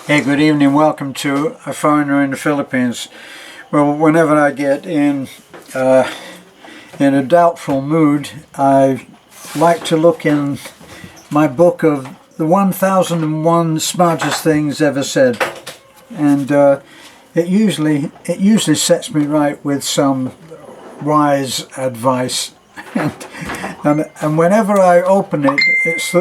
Hey, good evening. Welcome to A Foreigner in the Philippines. Well, whenever I get in a doubtful mood, I like to look in my book of the 1001 smartest things ever said, and it usually sets me right with some wise advice. and whenever I open it, it's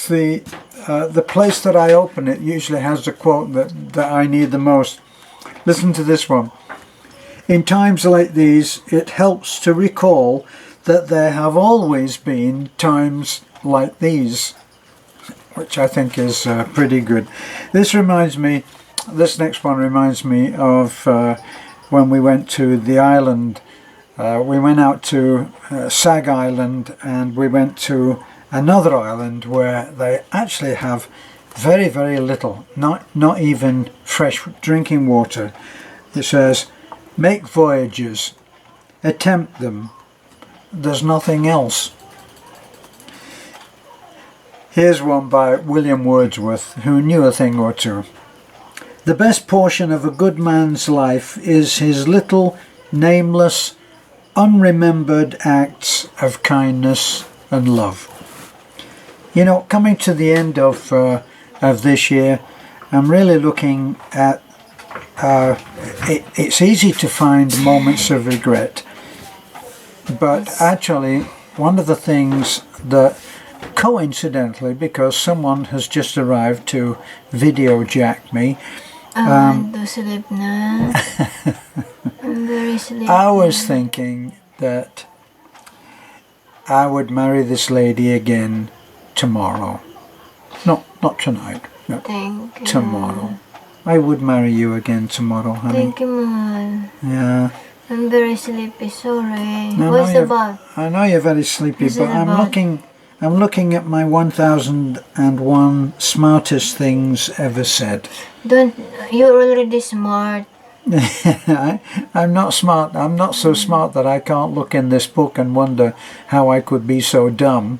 the place that I open it usually has the quote that I need the most. Listen to this one. In times like these, it helps to recall that there have always been times like these, which I think is pretty good. This next one reminds me of when we went to the island. We went out to Sag Island, and we went to another island where they actually have very, very little, not even fresh drinking water. It says, make voyages, attempt them, there's nothing else. Here's one by William Wordsworth, who knew a thing or two. The best portion of a good man's life is his little, nameless, unremembered acts of kindness and love. You know, coming to the end of this year, I'm really looking at it's easy to find moments of regret, but actually one of the things that coincidentally, because someone has just arrived to video jack me, I'm very sleepy. I was thinking that I would marry this lady again tomorrow. Not tonight. No, Thank you. tomorrow. I would marry you again tomorrow, honey. Thank you, mahal. Yeah. I'm very sleepy. Sorry. I What's know about? I know you're very sleepy, What's but it I'm about? looking at my 1001 smartest things ever said. You're already smart. I'm not smart. I'm not so smart that I can't look in this book and wonder how I could be so dumb.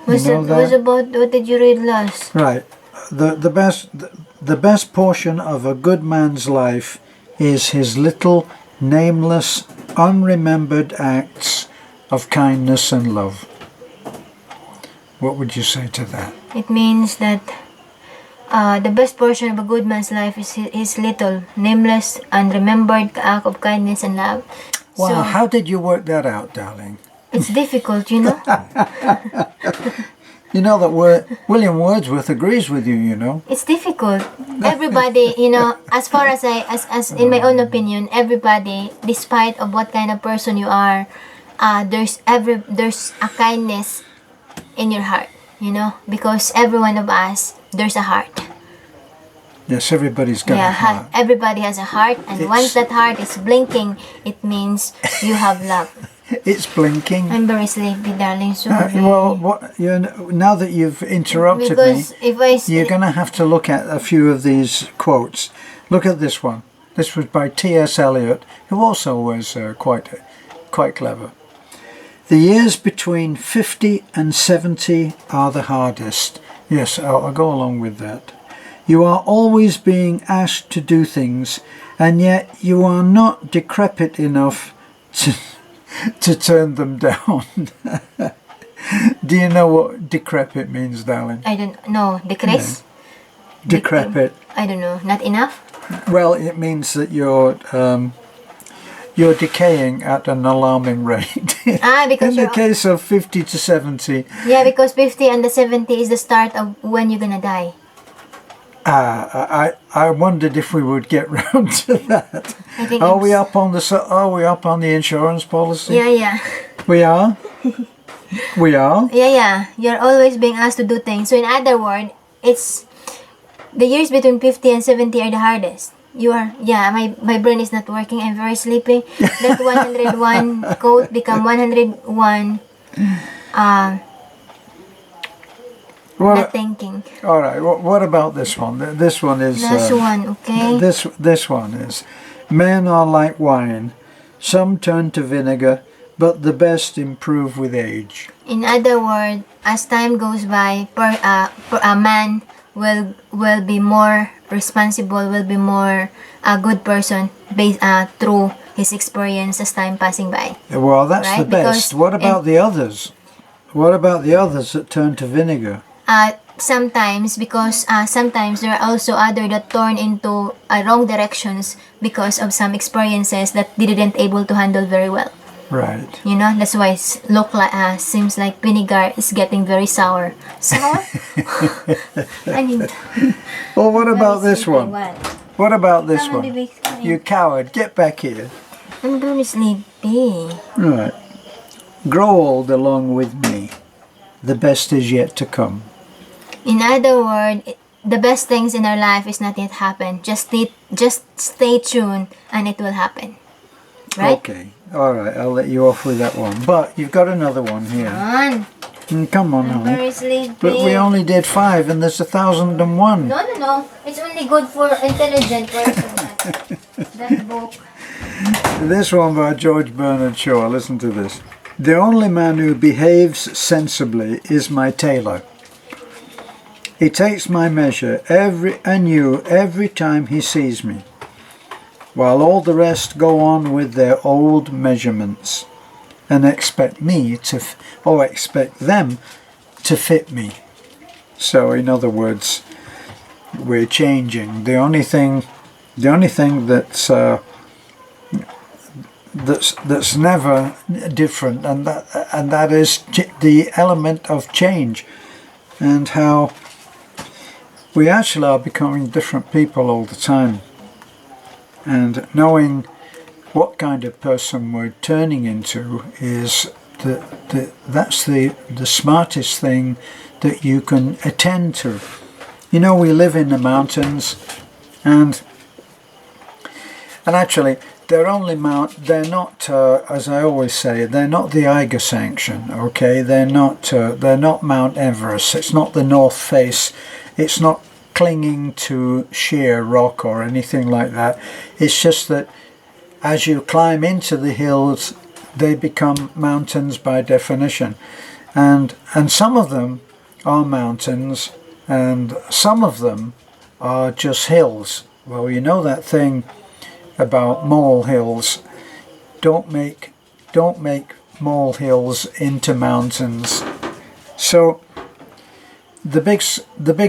What's about? What did you read last? Right. The best portion of a good man's life is his little, nameless, unremembered acts of kindness and love. What would you say to that? It means that the best portion of a good man's life is his little, nameless, unremembered act of kindness and love. Wow, So, how did you work that out, darling? it's difficult, you know? You know that William Wordsworth agrees with you, you know. It's difficult. Everybody, you know, as far as as in my own opinion, everybody, despite of what kind of person you are, there's a kindness in your heart, you know, because every one of us, there's a heart. Yes, everybody's got a heart. Everybody has a heart, and once that heart is blinking, it means you have love. It's blinking. I'm very sleepy, darling. Sorry. Now that you've interrupted Because me, you're going to have to look at a few of these quotes. Look at this one. This was by T.S. Eliot, who also was quite clever. The years between 50 and 70 are the hardest. Yes, I'll go along with that. You are always being asked to do things, and yet you are not decrepit enough to turn them down. Do you know what decrepit means, darling? I don't know. Decrease? No. Decrepit. I don't know. Not enough? Well, it means that you're decaying at an alarming rate. Because in the case of 50 to 70. Yeah, because 50 and the 70 is the start of when you're gonna die. I wondered if we would get round to that. Are we up on the insurance policy? Yeah. We are. We are. Yeah. You're always being asked to do things. So in other words, it's the years between 50 and 70 are the hardest. You are, my brain is not working. I'm very sleepy. That 101 quote become 101 not thinking. All right. What about this one? This one is. Last one, okay. This one is, men are like wine. Some turn to vinegar, but the best improve with age. In other words, as time goes by, a man will be more responsible, will be more a good person based through his experience as time passing by. Well, that's right? the best. Because What about the others? What about the others that turn to vinegar? Sometimes, because sometimes there are also other that turn into wrong directions because of some experiences that they didn't able to handle very well. Right. You know, that's why look like seems like vinegar is getting very sour. Sour? I mean. Well, what about this sleepy, one? What about this one? You coward, get back here. I'm very sleepy. Right. Grow old along with me. The best is yet to come. In other words, the best things in our life is not yet happened. Just stay tuned and it will happen. Right? Okay. All right. I'll let you off with that one. But you've got another one here. Come on, I'm honey. very sleepy. But we only did 5 and there's 1,001. No. It's only good for intelligent person. That book. This one by George Bernard Shaw. Listen to this. The only man who behaves sensibly is my tailor. He takes my measure anew every time he sees me, while all the rest go on with their old measurements and expect them to fit me. So in other words, we're changing. The only thing that's never different, and that is the element of change, and how we actually are becoming different people all the time, and knowing what kind of person we're turning into is that's the smartest thing that you can attend to. You know, we live in the mountains, and actually they're not, as I always say, they're not the Eiger Sanction, okay? They're not Mount Everest. It's not the North Face. It's not clinging to sheer rock or anything like that. It's just that as you climb into the hills, they become mountains by definition. And some of them are mountains, and some of them are just hills. Well, you know that thing about molehills. Don't make molehills into mountains. So the big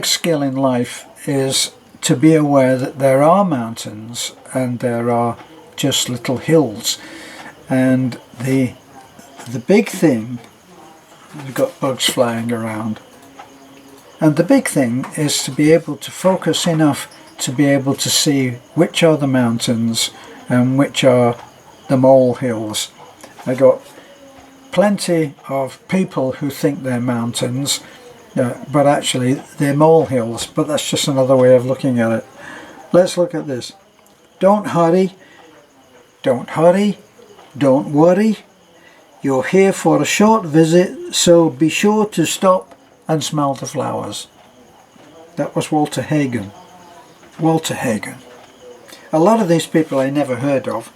skill in life is to be aware that there are mountains and there are just little hills. And the big thing, we've got bugs flying around, and the big thing is to be able to focus enough to be able to see which are the mountains and which are the molehills. I got plenty of people who think they're mountains, but actually they're molehills, but that's just another way of looking at it. Let's look at this. Don't hurry, don't worry. You're here for a short visit, so be sure to stop and smell the flowers. That was Walter Hagen. Walter Hagen. A lot of these people I never heard of.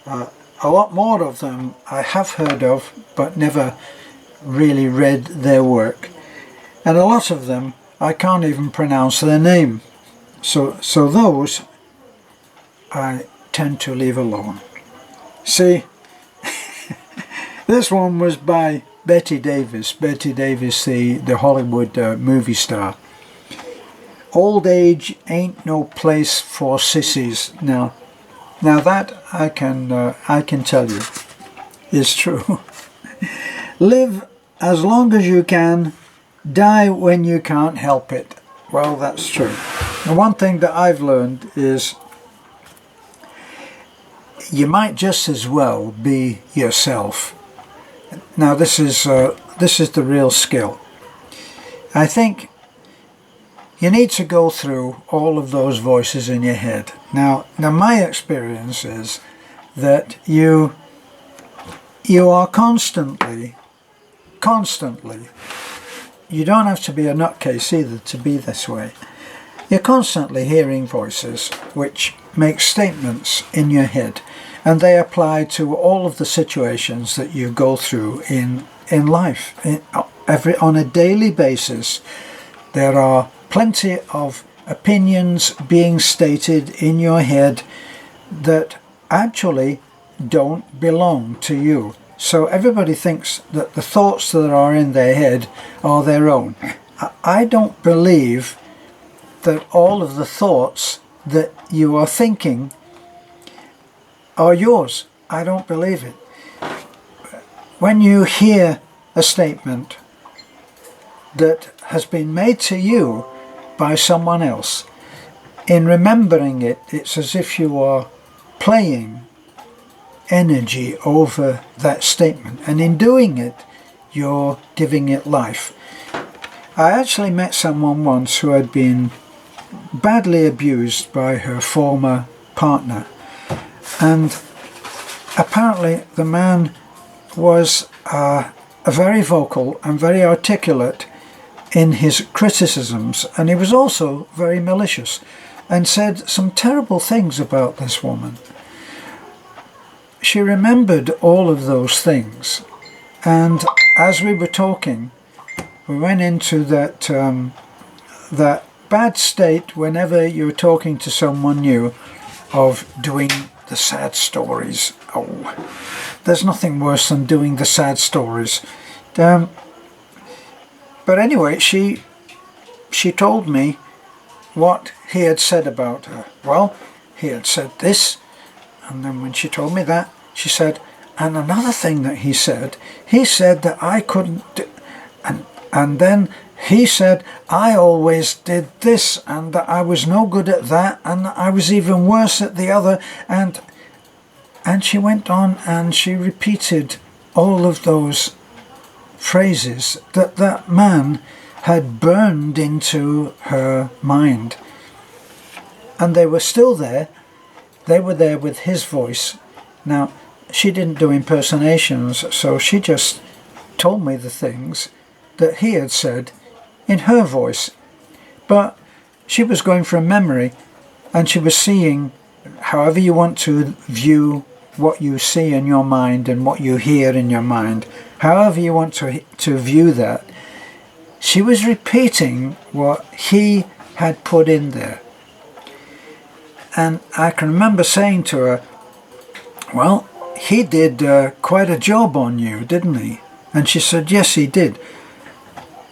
A lot more of them I have heard of, but never really read their work. And a lot of them I can't even pronounce their name. So those I tend to leave alone. See, this one was by Betty Davis. Betty Davis, the Hollywood movie star. Old age ain't no place for sissies. Now that I can tell you is true. Live as long as you can, die when you can't help it. Well, that's true. And one thing that I've learned is you might just as well be yourself. Now this is the real skill. I think you need to go through all of those voices in your head. Now my experience is that you are constantly, you don't have to be a nutcase either to be this way. You're constantly hearing voices which make statements in your head, and they apply to all of the situations that you go through in life. On a daily basis, there are plenty of opinions being stated in your head that actually don't belong to you. So everybody thinks that the thoughts that are in their head are their own. I don't believe that all of the thoughts that you are thinking are yours. I don't believe it. When you hear a statement that has been made to you by someone else, in remembering it, it's as if you are playing energy over that statement, and in doing it, you're giving it life. I actually met someone once who had been badly abused by her former partner, and apparently the man was very vocal and very articulate in his criticisms, and he was also very malicious and said some terrible things about this woman. She remembered all of those things, and as we were talking, we went into that that bad state whenever you're talking to someone new of doing the sad stories. Oh, there's nothing worse than doing the sad stories. But anyway, she told me what he had said about her. Well, he had said this, and then when she told me that, she said, and another thing that he said that I couldn't do, and then he said I always did this, and that I was no good at that, and I was even worse at the other, and she went on and she repeated all of those phrases that man had burned into her mind. And they were still there. They were there with his voice. Now, she didn't do impersonations, so she just told me the things that he had said in her voice. But she was going from memory, and she was seeing, however you want to view what you see in your mind and what you hear in your mind, however you want to view that, she was repeating what he had put in there. And I can remember saying to her, well, he did quite a job on you, didn't he? And she said, yes, he did.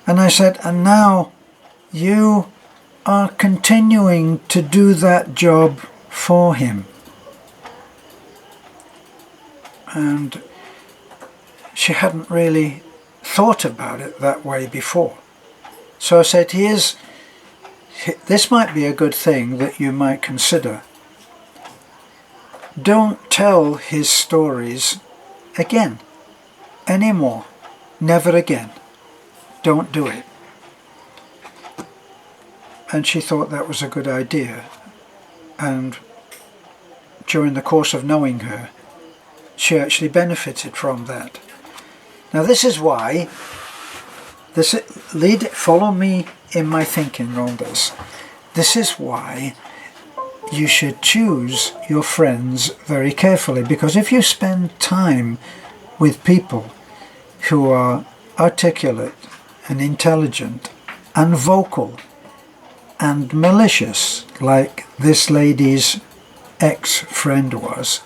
And I said, and now you are continuing to do that job for him. And she hadn't really thought about it that way before. So I said, this might be a good thing that you might consider. Don't tell his stories again, anymore. Never again. Don't do it. And she thought that was a good idea. And during the course of knowing her, she actually benefited from that. Now this is why, follow me in my thinking on this. This is why you should choose your friends very carefully, because if you spend time with people who are articulate and intelligent and vocal and malicious, like this lady's ex-friend was,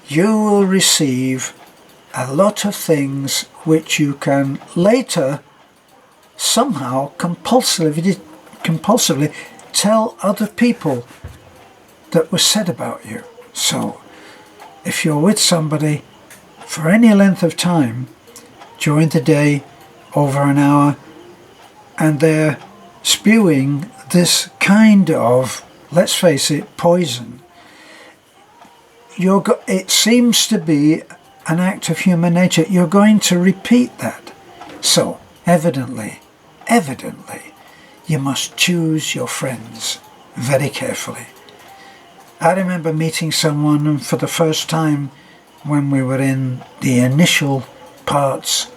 you will receive a lot of things which you can later somehow compulsively tell other people that was said about you. So if you're with somebody for any length of time during the day, over an hour, and they're spewing this kind of, let's face it, poison, it seems to be an act of human nature. You're going to repeat that. So evidently, you must choose your friends very carefully. I remember meeting someone for the first time when we were in the initial parts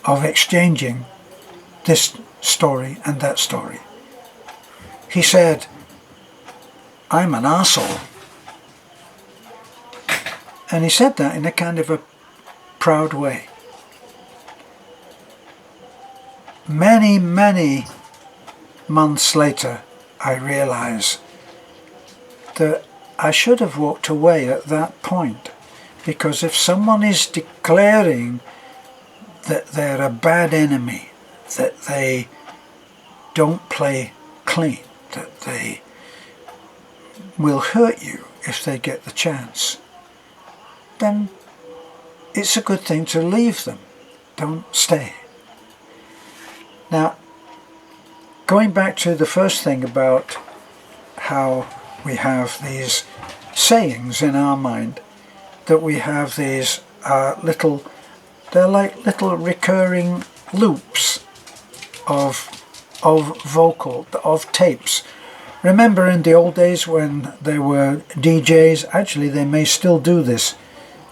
of exchanging this story and that story. He said, I'm an arsehole. And he said that in a kind of a proud way. Many months later, I realize that I should have walked away at that point. Because if someone is declaring that they're a bad enemy, that they don't play clean, that they will hurt you if they get the chance, then it's a good thing to leave them. Don't stay. Now, going back to the first thing about how we have these sayings in our mind, that we have these they're like little recurring loops of tapes. Remember in the old days when there were DJs, actually they may still do this,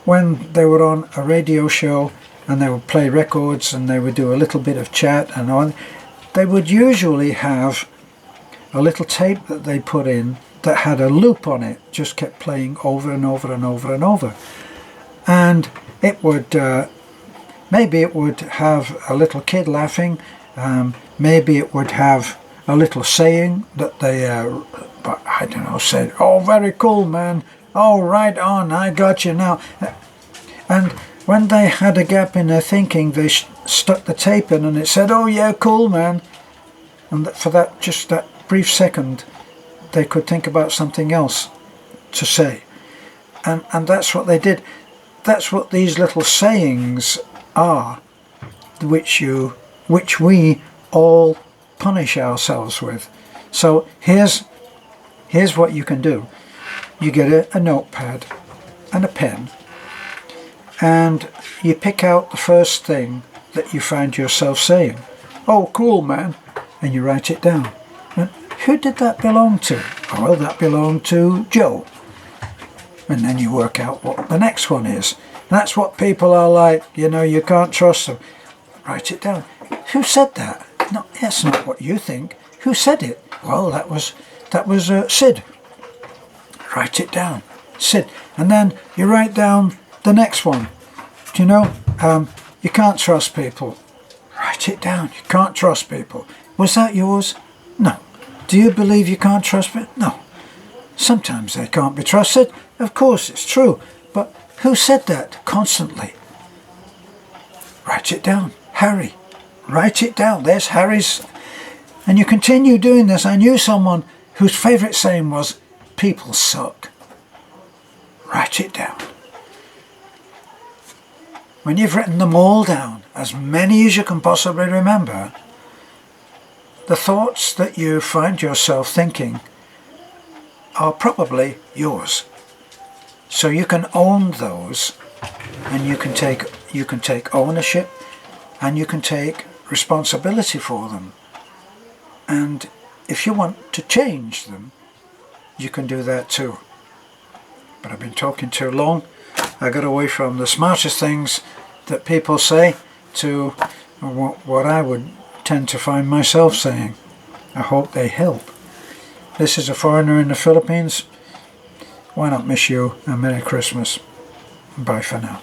when they were on a radio show and they would play records and they would do a little bit of chat and on, they would usually have a little tape that they put in that had a loop on it, just kept playing over and over and over and over. And it would, maybe it would have a little kid laughing, maybe it would have a little saying that they, I don't know, said, "Oh, very cool, man. Oh, right on, I got you now." And when they had a gap in their thinking, they stuck the tape in and it said, "Oh yeah, cool, man." And for that, just that brief second, they could think about something else to say. And that's what they did. That's what these little sayings are, which we all punish ourselves with. So here's what you can do. You get a notepad and a pen, and you pick out the first thing that you find yourself saying. "Oh, cool, man," and you write it down. And who did that belong to? Oh, well, that belonged to Joe. And then you work out what the next one is. That's what people are like, you know, you can't trust them. Write it down. Who said that? No, that's not what you think. Who said it? Well, that was Sid. Write it down. Sid. And then you write down the next one. Do you know, you can't trust people. Write it down. You can't trust people. Was that yours? No. Do you believe you can't trust people? No. Sometimes they can't be trusted. Of course, it's true. But who said that constantly? Write it down. Harry. Write it down. There's Harry's. And you continue doing this. I knew someone whose favourite saying was, "People suck." Write it down. When you've written them all down, as many as you can possibly remember, the thoughts that you find yourself thinking are probably yours. So you can own those, and you can take ownership, and you can take responsibility for them. And if you want to change them, you can do that too. But I've been talking too long. I got away from the smartest things that people say to what I would tend to find myself saying. I hope they help. This is a foreigner in the Philippines. Why not wish you a Merry Christmas? Bye for now.